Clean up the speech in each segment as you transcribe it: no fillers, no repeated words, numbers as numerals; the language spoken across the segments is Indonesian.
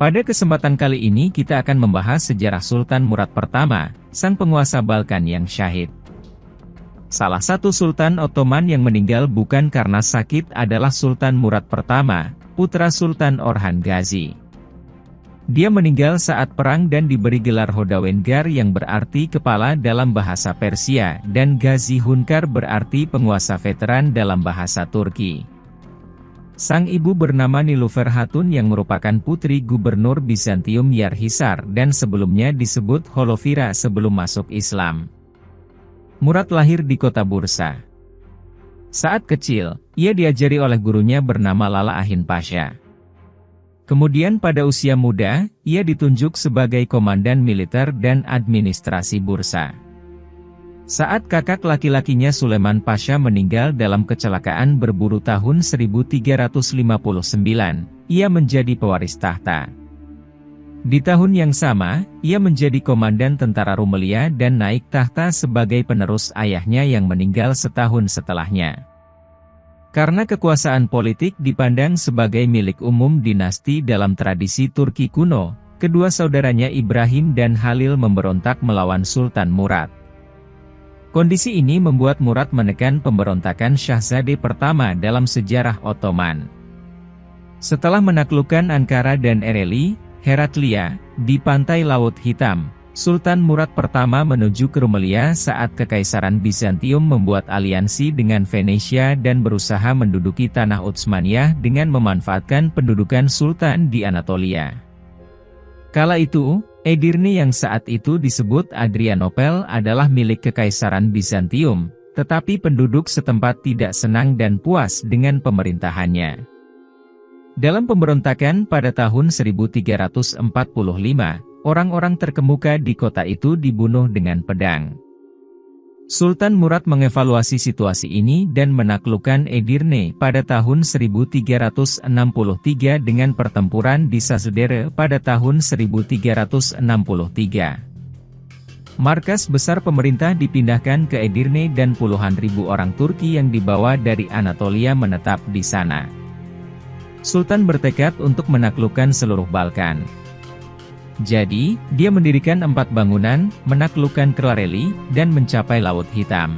Pada kesempatan kali ini kita akan membahas sejarah Sultan Murad pertama, sang penguasa Balkan yang syahid. Salah satu Sultan Ottoman yang meninggal bukan karena sakit adalah Sultan Murad pertama, putra Sultan Orhan Gazi. Dia meninggal saat perang dan diberi gelar Hodawengar yang berarti kepala dalam bahasa Persia, dan Gazi Hunkar berarti penguasa veteran dalam bahasa Turki. Sang ibu bernama Nilufer Hatun yang merupakan putri gubernur Bizantium Yarhisar dan sebelumnya disebut Holovira sebelum masuk Islam. Murad lahir di kota Bursa. Saat kecil, ia diajari oleh gurunya bernama Lala Ahin Pasha. Kemudian pada usia muda, ia ditunjuk sebagai komandan militer dan administrasi Bursa. Saat kakak laki-lakinya Sulaiman Pasha meninggal dalam kecelakaan berburu tahun 1359, ia menjadi pewaris tahta. Di tahun yang sama, ia menjadi komandan tentara Rumelia dan naik tahta sebagai penerus ayahnya yang meninggal setahun setelahnya. Karena kekuasaan politik dipandang sebagai milik umum dinasti dalam tradisi Turki kuno, kedua saudaranya Ibrahim dan Halil memberontak melawan Sultan Murad. Kondisi ini membuat Murad menekan pemberontakan Syahzade pertama dalam sejarah Ottoman. Setelah menaklukkan Ankara dan Ereğli, Heraklia, di pantai Laut Hitam, Sultan Murad pertama menuju ke Rumelia saat Kekaisaran Bizantium membuat aliansi dengan Venesia dan berusaha menduduki tanah Utsmaniyah dengan memanfaatkan pendudukan Sultan di Anatolia. Kala itu, Edirne yang saat itu disebut Adrianopel adalah milik Kekaisaran Bizantium, tetapi penduduk setempat tidak senang dan puas dengan pemerintahannya. Dalam pemberontakan pada tahun 1345, orang-orang terkemuka di kota itu dibunuh dengan pedang. Sultan Murad mengevaluasi situasi ini dan menaklukkan Edirne pada tahun 1363 dengan pertempuran di Sazedere pada tahun 1363. Markas besar pemerintah dipindahkan ke Edirne dan puluhan ribu orang Turki yang dibawa dari Anatolia menetap di sana. Sultan bertekad untuk menaklukkan seluruh Balkan. Jadi, dia mendirikan 4 bangunan, menaklukkan Klareli, dan mencapai Laut Hitam.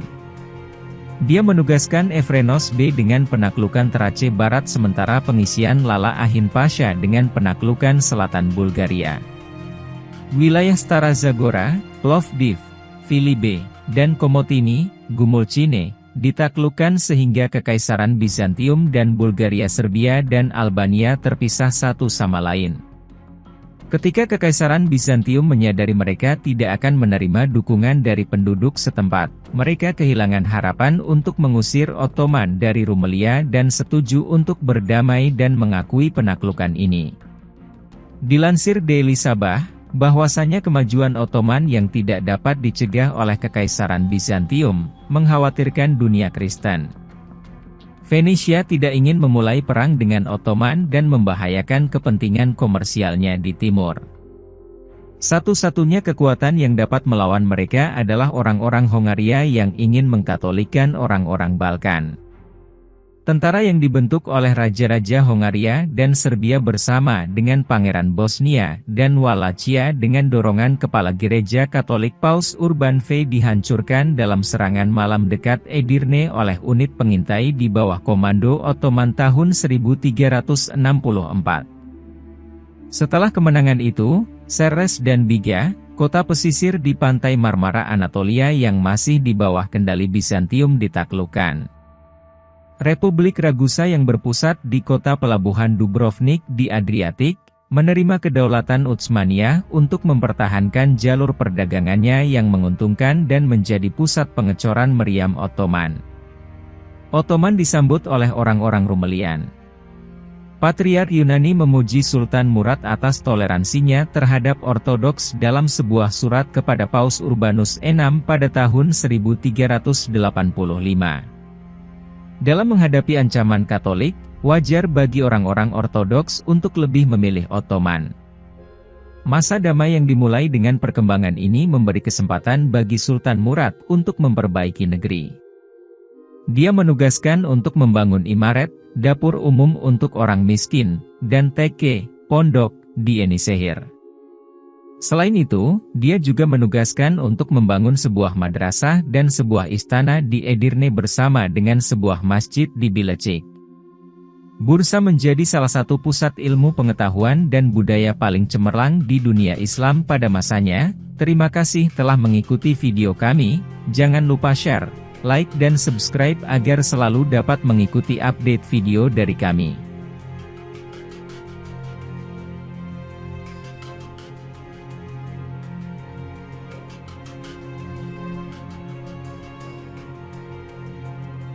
Dia menugaskan Evrenos B dengan penaklukan Terace Barat sementara pengisian Lala Ahin Pasha dengan penaklukan selatan Bulgaria. Wilayah Stara Zagora, Plovdiv, Filibe, dan Komotini, Gumulcine, ditaklukkan sehingga Kekaisaran Bizantium dan Bulgaria, Serbia dan Albania terpisah satu sama lain. Ketika Kekaisaran Bizantium menyadari mereka tidak akan menerima dukungan dari penduduk setempat, mereka kehilangan harapan untuk mengusir Ottoman dari Rumelia dan setuju untuk berdamai dan mengakui penaklukan ini. Dilansir Daily Sabah, bahwasanya kemajuan Ottoman yang tidak dapat dicegah oleh Kekaisaran Bizantium, mengkhawatirkan dunia Kristen. Venesia tidak ingin memulai perang dengan Ottoman dan membahayakan kepentingan komersialnya di timur. Satu-satunya kekuatan yang dapat melawan mereka adalah orang-orang Hongaria yang ingin mengkatolikan orang-orang Balkan. Tentara yang dibentuk oleh Raja-Raja Hongaria dan Serbia bersama dengan Pangeran Bosnia dan Wallachia dengan dorongan kepala gereja Katolik Paus Urban V dihancurkan dalam serangan malam dekat Edirne oleh unit pengintai di bawah komando Ottoman tahun 1364. Setelah kemenangan itu, Seres dan Biga, kota pesisir di pantai Marmara Anatolia yang masih di bawah kendali Bizantium ditaklukkan. Republik Ragusa yang berpusat di kota pelabuhan Dubrovnik di Adriatik, menerima kedaulatan Utsmaniyah untuk mempertahankan jalur perdagangannya yang menguntungkan dan menjadi pusat pengecoran meriam Ottoman. Ottoman disambut oleh orang-orang Rumelian. Patriark Yunani memuji Sultan Murad atas toleransinya terhadap Ortodoks dalam sebuah surat kepada Paus Urbanus VI pada tahun 1385. Dalam menghadapi ancaman Katolik, wajar bagi orang-orang Ortodoks untuk lebih memilih Ottoman. Masa damai yang dimulai dengan perkembangan ini memberi kesempatan bagi Sultan Murad untuk memperbaiki negeri. Dia menugaskan untuk membangun imaret, dapur umum untuk orang miskin, dan teke, pondok, di Eni-Shehir. Selain itu, dia juga menugaskan untuk membangun sebuah madrasah dan sebuah istana di Edirne bersama dengan sebuah masjid di Bilecik. Bursa menjadi salah satu pusat ilmu pengetahuan dan budaya paling cemerlang di dunia Islam pada masanya. Terima kasih telah mengikuti video kami, jangan lupa share, like dan subscribe agar selalu dapat mengikuti update video dari kami.